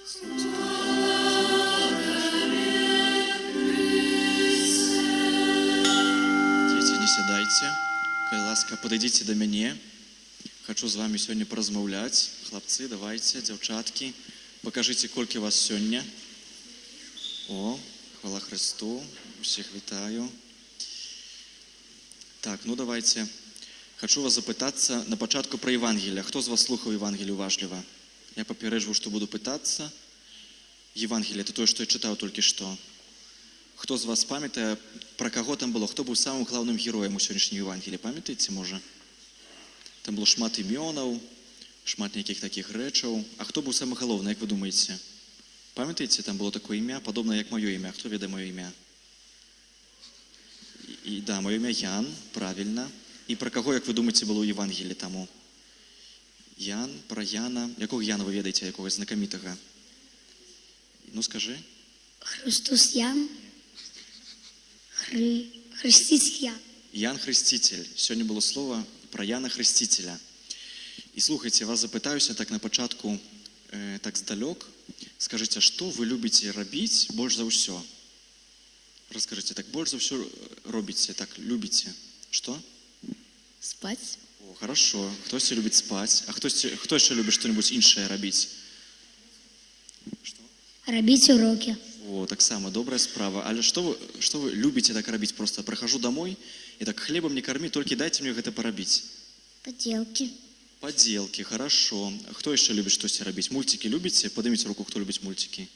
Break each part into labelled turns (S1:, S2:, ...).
S1: Дзеці, не сядайце. Калі ласка, падыдзіце да мяне. Хачу з вами сёння паразмаўляць. Хлапцы, давайце, дзяўчаткі. Пакажыце, колькі вас сёння. О, хвала Христу. Усіх вітаю. Так, ну давайте. Хочу вас запытаться на початку про Евангелие. Хто з вас слухав Евангелие уважливо? Я попереджу, что буду пытаться. Евангелие — это то, что я читал только что. Хто з вас пам'ятає, про кого там было? Хто був самым главным героем у сьогоднішнього Євангелія? Пам'ятаєте, може? Там було шмат ім'янів, шмат яких таких речей. А хто був самый головний, як ви думаєте? Пам'ятаєте, там було таке ім'я, подобне як моє ім'я. Хто веде моє ім'я? І да, моє ім'я Ян, правильно. І про кого, як ви думаєте, було у Євангелії тому? Ян, про Яна. Якого Яна ви ведаєте, якогось знакомитого? Ну, скажи.
S2: Христос Ян. Хреститель Ян.
S1: Ян Хреститель. Сьогодні було слово про Яна Хрестителя. І слухайте, вас запитаюся так на початку, так здалек. Скажите, что вы любите робить больше за все? Расскажите, так больше за все робите, так любите. Что?
S2: Спать.
S1: О, хорошо. Кто еще любит спать? А кто еще любит что-нибудь иншее робить? Что?
S2: Робить уроки.
S1: О, так само, добрая справа. Але что вы любите так робить? Просто прохожу домой и так хлебом не корми, только дайте мне это поробить.
S2: Поделки.
S1: Поделки, хорошо. Кто еще любит что-то робить? Мультики любите? Поднимите руку, кто любит мультики.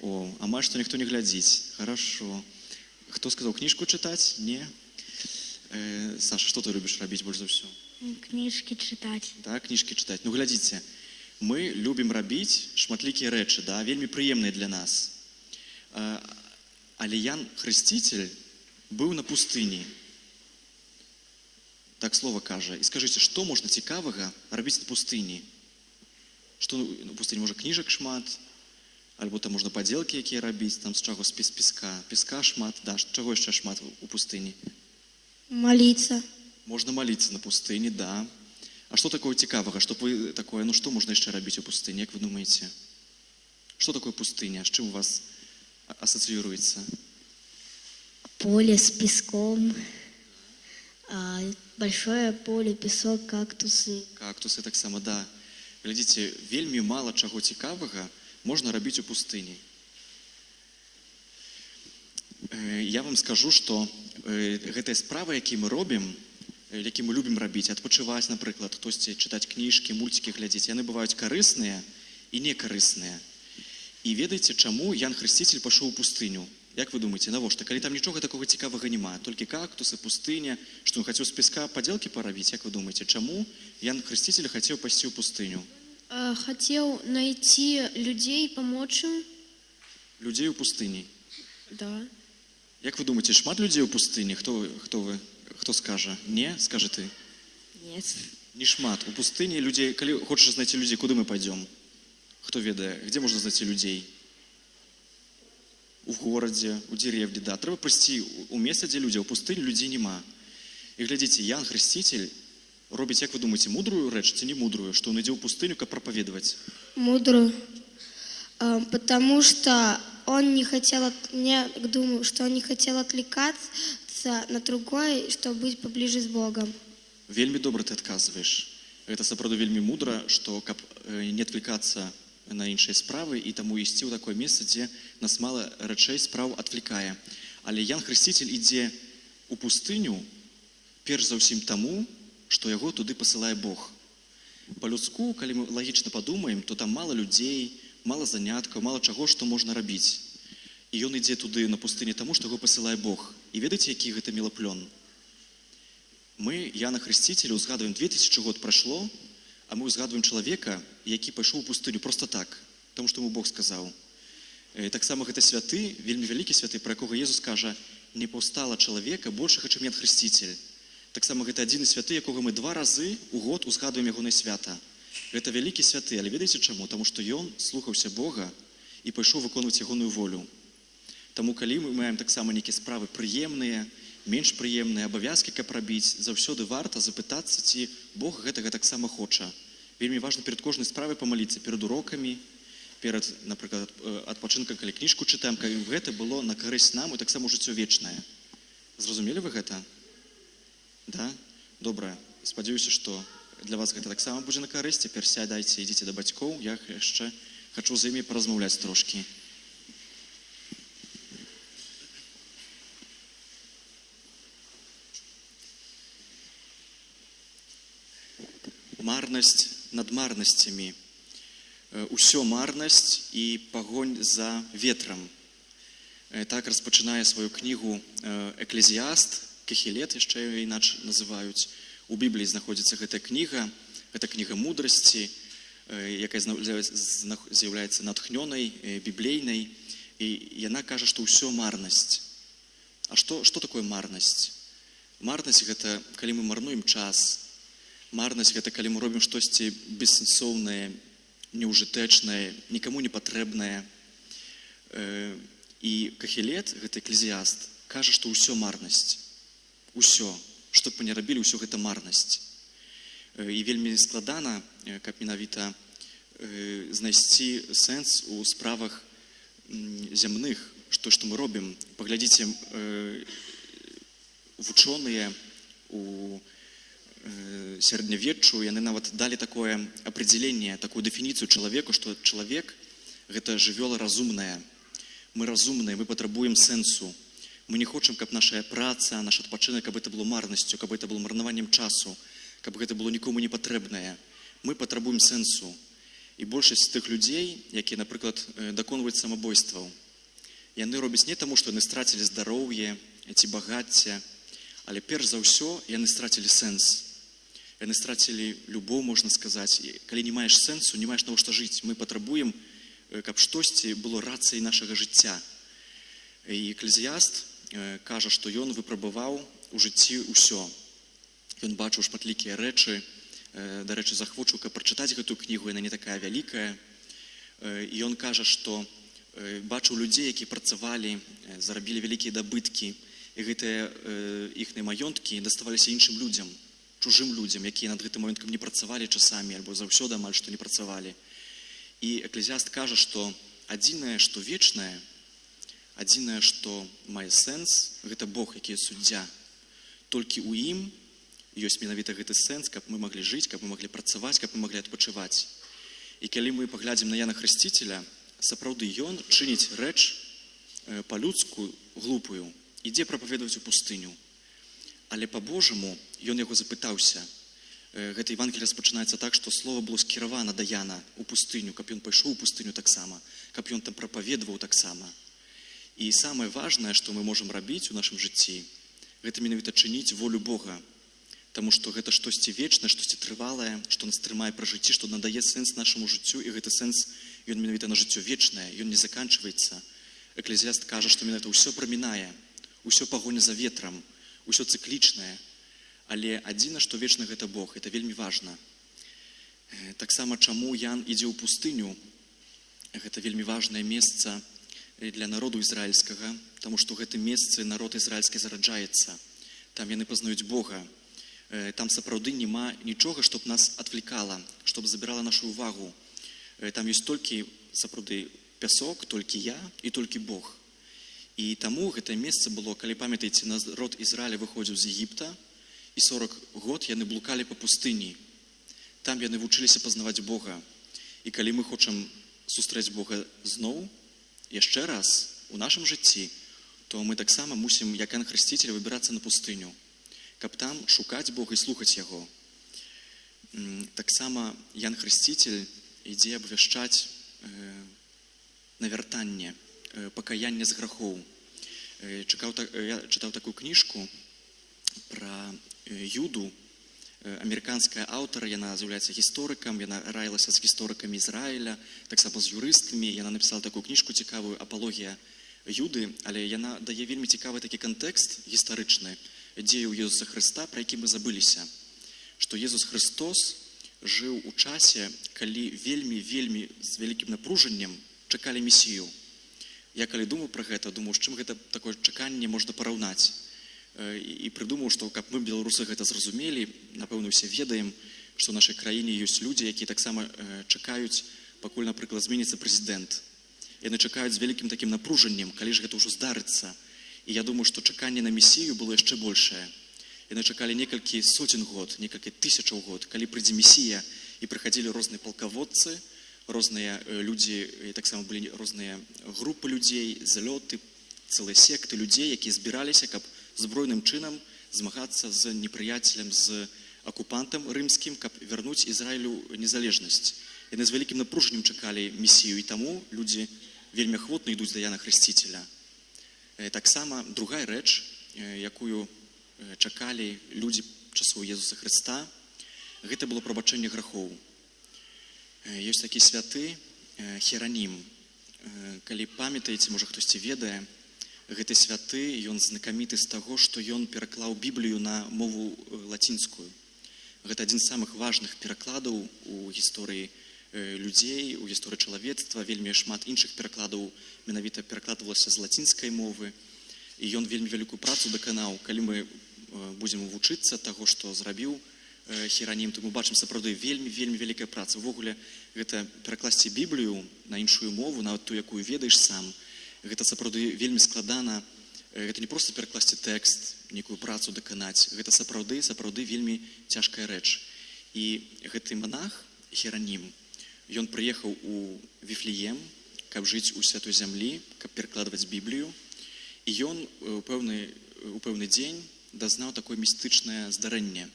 S1: О, а мать, что никто не глядит. Хорошо. Кто сказал, книжку читать? Не. Саша, что ты любишь робить больше всего?
S2: Книжки читать.
S1: Да, книжки читать. Ну, глядите, мы любим робить шматликие речи, да, вельми приемные для нас. Але Ян Хреститель был на пустыне. Так слово каже. І скажіть, що можна цікавого робити на пустині? Що на пустині? Може книжок шмат? Або там можна поділки які робити? Там з чого? З піска. Піска шмат. Да, чого ще шмат у пустині?
S2: Молиться.
S1: Можна молитися на пустині, да. А що такого цікавого? Щоб ви такое, ну що можна ще робити у пустині? Як ви думаєте? Що таке пустиня? З чим у вас асоціюється?
S2: Поле с песком. Большое поле, песок, кактусы.
S1: Кактусы так само, да. Глядите, вельми мало чого цікавого можна робити у пустині. Я вам скажу, що гэтыя справы, які мы робім, які мы любім рабіць, адпачываць, напрыклад, хтосьці чытаць кніжкі, мульцікі глядзець, яны бываюць карысныя і некарысныя. І ведаеце, чаму Ян Хреститель пайшоў у пустыню? Як вы думаете, навошта? Калі там нічога такого цікавага няма, толькі кактусы, пустыня, што ён хацеў з песка падзелкі парабіць, як вы думаете, чаму Ян Хреститель хацеў пайсці ў пустыню?
S3: Хотел найти людей, помочь им.
S1: Людей у пустыні?
S3: Да.
S1: Як вы думаете, шмат людей у пустыні? Хто скаже? Не? Скажи ты.
S2: Нет.
S1: Не шмат. У пустыні людей, калі хочаш знайти людей, куды мы пойдем? Хто ведае? Где можна знайти людей? У городе, у деревні, да. Треба прийти у место, де люди, а у пустыні людей нема. І глядите, Ян Хреститель робить, як ви думаєте, мудрую реч, ці не мудрую, що він йде у пустыню, как проповедовать?
S2: Мудрую. Потому что он не хотел, я думаю, что он не хотел отвлекаться на другое, чтобы быть поближе с Богом.
S1: Вельми добра ты отказываешь. Это сапраўды вельми мудро, что каб не отвлекаться на іншыя справы і таму ісці ў такое месца, дзе нас мала рэчэй спраў адвлекае. Але Ян Хреститель ідзе у пустыню перш за ўсім таму, што яго туды пасылае Бог. Па-людску, калі мы лагічна падумаем, то там мала людзей, мала заняткаў, мала чаго, што можна рабіць. І ён ідзе туды на пустыні таму, што яго пасылае Бог. І ведаеце, які гэта мела плён? Мы Яна Хрестителя узгадваем 2000 год прайшло, а мы узгадваем чалавека, які пайшоў у пустыню просто так, тому што яму Бог сказаў. Так само гэта святы, вельмі вялікі святы, пра якога Езус кажа, не паўстала чалавека большага, чым Ян Хреститель. Так само гэта адзіны святы, якога мы 2 разы у год узгадваем ягонае свята. Гэта вялікі святы, але ведаеце чаму? Таму што ён слухаўся Бога і пайшоў выконваць ягоную волю. Таму калі мы маем таксама нейкія справы прыемныя, менш прыемныя, абавязкі каб рабіць, заўсёды варта запытацца, ці Бог гэтага таксама хоча. Вельмі важна перед кожнай справай памаліцца, перед урокамі, перад, напрыклад, адпачынкам, калі кніжку чытаем, калі гэта было на карысць нам і таксама жыццё вечнае. Зразумелі вы гэта? Да? Добра. Спадзяюся, што для вас гэта таксама будзе на карысць. Цяпер сядайце, ідзіце да бацькоў. Я яшчэ хачу з імі паразмаўляць трошкі. Марнасць над марнасцямі. Усё марнасць і пагонь за ветрам. Так распачынае сваю кнігу Эклезіаст, Кехілет, яшчэ яе іначай называюць. У Бібліі знаходзіцца гэта кніга мудрасці, якая з'яўляецца натхнёнай, біблейнай, і яна кажа, што ўсё марнасць. А што такое марнасць? Марнасць гэта калі мы марнуем час. Марнасць гэта калі мы робім штосьці бессэнсоўнае, неўжытэчнае, нікаму не патрэбнае. І Кахілет, гэта Эклезіаст, кажа, што ўсё марнасць. Усё, што б мы не рабілі, ўсё гэта марнасць. І вельмі складана, каб менавіта знайсці сэнс у справах зямных, што мы робім. Паглядзіце, вучоныя у сярэднявеччу, яны нават далі такое апределенне, такую дэфініцыю чалавеку, што чалавек гэта жывёла разумная. Мы разумныя, мы патрабуем сэнсу. Мы не хочам, каб наша праца, наш адпачынак, каб гэта было марнасцю, каб гэта было марнаваннем часу, каб гэта было нікому не патрэбнае. Мы патрабуем сэнсу. І большасць тых людзей, якія, напрыклад, даконваюць самабойстваў, яны робяць не таму, што яны страцілі здароўе ці багацце, але перш за ўсё яны страцілі сэнс. Яны страцілі любоў, можна сказаць. Калі не маеш сэнсу, не маеш навошта жыць. Мы патрабуем, каб штосьці было рацыяй нашага жыцця. І Эклезіаст кажа, што ён выпрабаваў у жыцці ўсё. Ён бачыў шматлікія рэчы. Дарэчы, захвочу, каб прачытаць гэтую кнігу, яна не такая вялікая. І ён кажа, што бачыў людзей, якія працавалі, зарабілі вялікія дабыткі, і гэтыя іхныя маёнткі даставаліся іншым людзям, чужым людзям, якія над гэтым маёнткам не працавалі часамі, альбо заўсёды амаль што не працавалі. І Эклезіаст кажа, што адзінае, што вечнае, адзінае, што мае сэнс, гэта Бог, які суддзя. Толькі ў ім ёсць менавіта гэты сэнс, каб мы маглі жыць, каб мы маглі працаваць, каб мы маглі адпачываць. І калі мы паглядзім на Яна Хрысціцеля, сапраўды ён чыніць рэч па-людску глупую, ідзе прапаведаваць у пустыню. Але па-божаму ён яго запытаўся. Гэта Евангелие распачынаецца так, што слова было скіравана да Яна у пустыню, каб ён пайшоў у пустыню таксама, каб ён там прапаведаваў таксама. І самае важнае, што мы можам рабіць у нашым жыцці, гэта менавіта чыніць волю Бога. Таму што гэта штосьці вечнае, штосьці трывалае, што нас трымае пры жыцці, што надае сэнс нашаму жыццю, і гэты сэнс, ён менавіта на жыццё вечнае, ён не заканчваецца. Эклезіаст кажа, што менавіта ўсё прамінае, ўсё пагоня за ветрам, усё цыклічнае, але адзіна, што вечна гэта Бог, это вельмі важна. Таксама чаму Ян ідзе ў пустыню, гэта вельмі важнае месца для народу ізраільскага, таму што ў гэтым месцы народ ізраільскі зараджаецца, там яны пазнаюць Бога, там сапраўды няма нічога, што б нас адвлікала, што б забірала нашу увагу. Там ёсць толькі сапраўды пясок, толькі я і толькі Бог. І таму гэтае месца было, калі памятаеце, народ Ізраіля выходзіў з Егіпта, і 40 год яны блукалі па пустыні. Там яны вучыліся пазнаваць Бога. І калі мы хочам сустрэць Бога зноў, яшчэ раз у нашым жыцці, то мы таксама мусім, як Ян Хрысціцель, выбірацца на пустыню, каб там шукаць Бога і слухаць Яго. Таксама Ян Хрысціцель ідзе абвяшчаць навяртанне, пакаянне з грахоў. Я чытаў такую кніжку пра Юду, амерыканская аўтара, яна з'яўляецца гісторыкам, яна раілася з гісторыкамі Ізраіля, таксама з юрыстамі, яна напісала такую кніжку цікавую «Апалогія Юды», але яна дае вельмі цікавы такі кантэкст гістарычны дзеяў Езуса Хрыста, пра які мы забыліся, што Езус Хрыстос жыў у часе, калі вельмі з вялікім напружаннем чакалі Месію. Я калі думаў пра гэта, думаў, з чым гэта такое чаканне можна параўнаць. І прыдумаў, што каб мы, беларусы, гэта зразумелі, напэўна, усе ведаем, што ў нашай краіне ёсць людзі, якія таксама чакаюць пакуль, напрыклад, зменіцца прэзідэнт. Яны чакаюць з вялікім такім напружаннем, калі ж гэта ўжо здарыцца. І я думаю, што чаканне на месію было яшчэ большае. Яны чакалі некалькі сотен год, некалькі тысячаў год, калі прыйдзе месія, і прыходили розныя палкаводцы, розныя людзі, і таксама былі розныя групы людзей, залёты, цэлыя секты людзей, якія збіраліся, каб збройным чынам змагацца з непрыяцелем, з акупантам рымскім, каб вярнуць Ізраілю незалежнасць. Яны з вялікім напружаннем чакалі месію, і таму людзі вельмі ахвотна ідуць да Яна Хрысціцеля. Таксама другая рэч, якую чакалі людзі часоў Езуса Хрыста, гэта было прабачэнне грахоў. Ёсць такі святы Херанім. Калі памятаеце, можа хтосьці ведае, гэты святы, ён знакаміты з таго, што ён пераклаў Біблію на мову лацінскую. Гэта адзін з самых важных перакладаў у гісторыі людзей, у гісторыі чалавецтва. Вельмі шмат іншых перакладаў менавіта перакладвалася з лацінскай мовы. І ён вельмі вялікую працу даканаў. Калі мы будзем вучыцца таго, што зрабіў Херанім, то мы бачым сапраўды вельмі вялікая праца. Увогуле, гэта перакласці Біблію на іншую мову, нават ту, якую ведаеш сам, гэта сапраўды вельмі складана. Гэта не проста перакласці тэкст, нейкую працу даканаць. Гэта сапраўды вельмі цяжкая рэч. І гэты монах Херанім, ён прыехаў у Віфлеем, каб жыць у святой зямлі, каб перакладваць Біблію. І ён у пэўны дзень дазнаў такое містычнае здарэнне.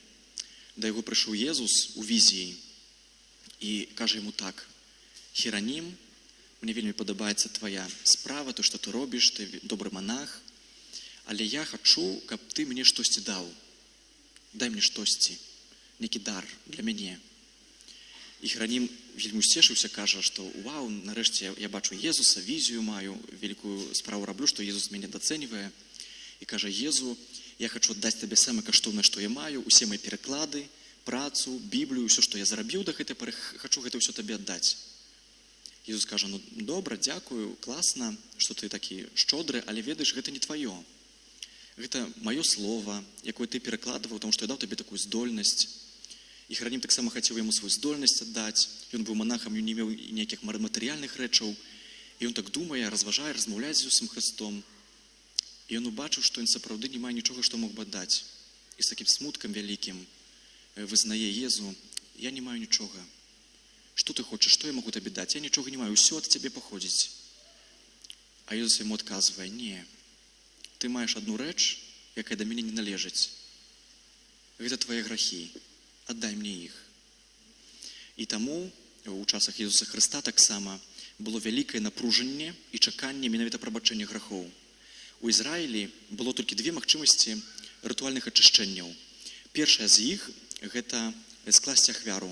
S1: Да яго прыйшоў Езус у візіі і кажа яму так: Херанім, мне вельмі падабаецца твая справа, то, што ты робіш, ты добры монах, але я хачу, каб ты мне штосьці даў. Дай мне штосьці, нейкі дар для мяне. І Херанім вельмі усцешыўся, кажа, што вау, нарэшце я бачу Езуса, візію маю, вялікую справу раблю, што Езус мяне дацэньвае. І кажа: Езу, я хочу аддаць табе самае каштоўнае, што я маю, усе мои пераклады, працу, Біблію, ўсё, што я зарабіў да гэтай пары, хачу гэта ўсё табе аддаць. Езус кажа: ну добра, дзякую, класна, што ты такі шчодры, але ведаеш, гэта не тваё. Гэта маё слова, якое ты перакладваў, тому што я даў табе такую здольнасць. І Херанім таксама хацеў яму сваю здольнасць аддаць. Ён быў монахам, ён не меў ніякіх матэрыяльных рэчаў. І ён так думае, разважае, размаўляе з Ісусам Хрыстом. І ён убачыў, што ён сапраўды не мае нічога, што мог бы аддаць. І з такім смуткам вялікім вызнае Езу: я не маю нічога. Што ты хочаш, што я магу табе даць? Я нічога не маю, ўсё ад цябе паходзіць. А Езус яму адказвае: не, ты маеш адну рэч, якая да мяне не належыць. Гэта твае грахі, аддай мне іх. І таму у часах Езуса Хрыста таксама было вялікае напружанне і чаканне менавіта прабачэння грахоў. У Ізраілі было толькі две магчымасці рытуальных ачышчэнняў. Першая з іх – гэта скласці ахвяру.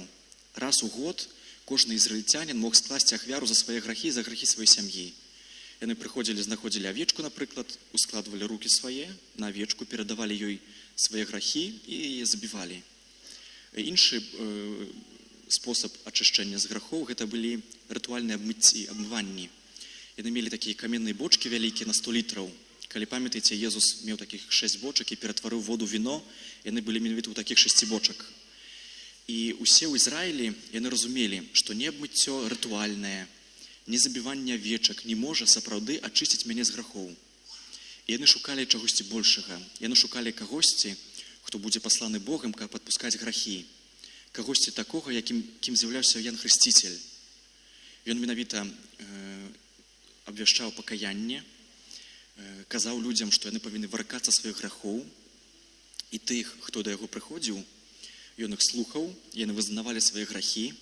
S1: Раз у год кожны ізраільцянін мог скласці ахвяру за свае грахі, за грахі сваёй сям'і. Яны прыходзілі, знаходзілі авечку, напрыклад, ускладвалі рукі свае на авечку, перадавалі ёй свае грахі і яе забівалі. Іншы спосаб ачышчэння з грахоў – гэта былі рытуальныя абмыцці, абмыванні. Яны мелі такія каменныя бочкі вялікія на 100 літраў. Калі памятаеце, Езус меў такіх 6 бочак і ператварыў воду ў віно, яны былі менавіта ў такіх 6 бочак. І ўсе ў Ізраілі яны разумелі, што не абмыццё рытуальнае, не забіванне авечак не можа сапраўды ачысціць мяне з грахоў. І яны шукалі чагосьці большага. Яны шукалі кагосьці, хто будзе пасланы Богам, каб адпускаць грахі. Кагосьці такога, кім з'яўляўся Ян Хрысціцель. Ён менавіта абвяшчаў пакаянне, казаў людзям, што яны павінны выракацца сваіх грахоў, і тых, хто да яго прыходзіў, ён іх слухаў, яны вызнавалі свае грахі,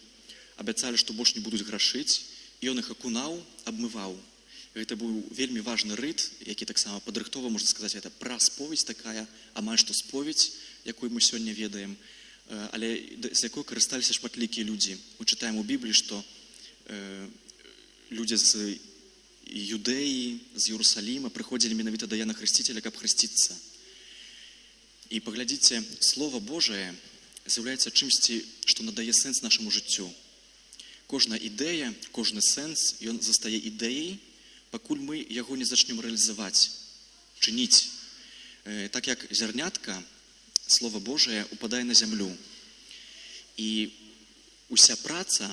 S1: абяцалі, што больш не будуць грашыць, і ён іх акунаў, абмываў. Гэта быў вельмі важны рыт, які таксама падрыхтоваў, можна сказаць, гэта прасповедь такая, амаль што споведь, якую мы сёння ведаем, але з якой карысталіся шматлікія людзі. Мы чытаем у Бібліі, што людзі з Юдэі, з Іерусаліма прыходзілі менавіта да Яна Хрысціцеля, каб хрысціцца. І паглядзіце, Слова Божае з'яўляецца чымсьці, што надае сэнс нашаму жыццю. Кожная ідэя, кожны сэнс, ён застае ідэяй, пакуль мы яго не зачнем рэалізаваць, чыніць. Так як зярнятка, Слова Божае упадае на зямлю. І уся праца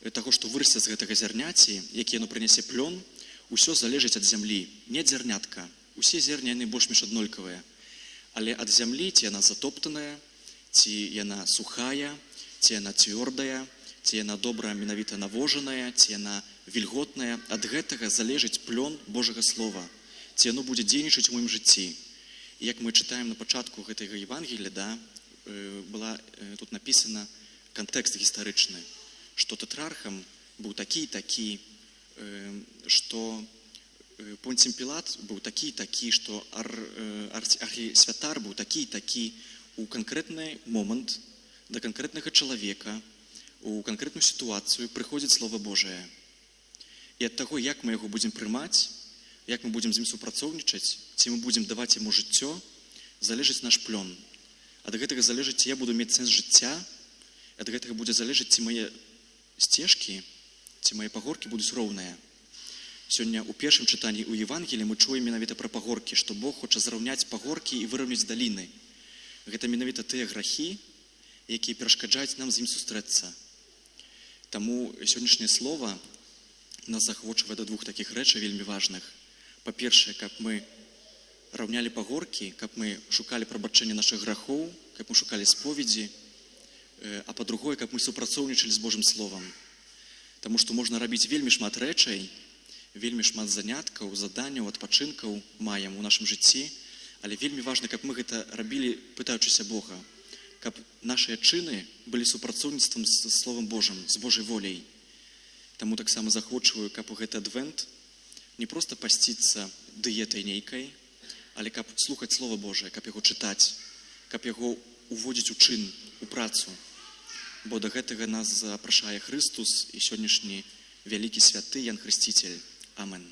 S1: таго, што вырасце з гэтага зярняці, які яно прынясе плён, усё залежыць ад зямлі, не ад зярнятка. Усе зерні яны больш-менш аднолькавыя. Але ад зямлі, ці яна затоптаная, ці яна сухая, ці яна цвёрдая, ці яна добра менавіта навожаная, ці яна вільготная, ад гэтага залежыць плён Божага Слова, ці яно будзе дзейнічаць у маім жыцці. І як мы чытаем на пачатку гэтага Евангелія, была тут напісана кантэкст гістарычны, што тэтрархам быў такі, што Понцій Пілат быў такі, што архісвятар быў такі. У канкрэтны момант да канкрэтнага чалавека, у канкрэтную сітуацыю прыходзіць Слова Божае. І ад таго, як мы яго будзем прымаць, як мы будзем з ім супрацоўнічаць, ці мы будзем даваць яму жыццё, залежыць наш плён. Ад гэтага залежыць, ці я буду мець сэнс жыцця, ад гэтага будзе залежыць, ці мае сцежкі, ці мае пагоркі будуць роўныя. Сёння ў першым чытанні ў Евангеліі мы чуем менавіта пра пагоркі, што Бог хоча зраўняць пагоркі і выраўняць даліны. Гэта менавіта тыя грахі, якія перашкаджаюць нам з ім сустрэцца. Таму сённяшняе слова нас захвочвае да двух такіх рэчаў вельмі важных. Па-першае, каб мы раўнялі пагоркі, каб мы шукалі прабачэння нашых грахоў, каб мы шукалі споведзі, а па-другое, каб мы супрацоўнічалі з Божым Словам. Таму што можна рабіць вельмі шмат рэчай, вельмі шмат заняткаў, заданняў, адпачынкаў маем у нашым жыцці, але вельмі важна, каб мы гэта рабілі, пытаючыся Бога, каб нашыя чыны былі супрацоўніцтвам з Словам Божым, з Божай воляй. Таму таксама захвочваю, каб у гэты адвент не проста пасціцца дыетай нейкай, але каб слухаць Слова Божае, каб яго чытаць, каб яго уводзіць у чын, у працу. Бо да гэтага нас запрашае Хрыстус і сённяшні вялікі святы Ян Хрысціцель. Амен.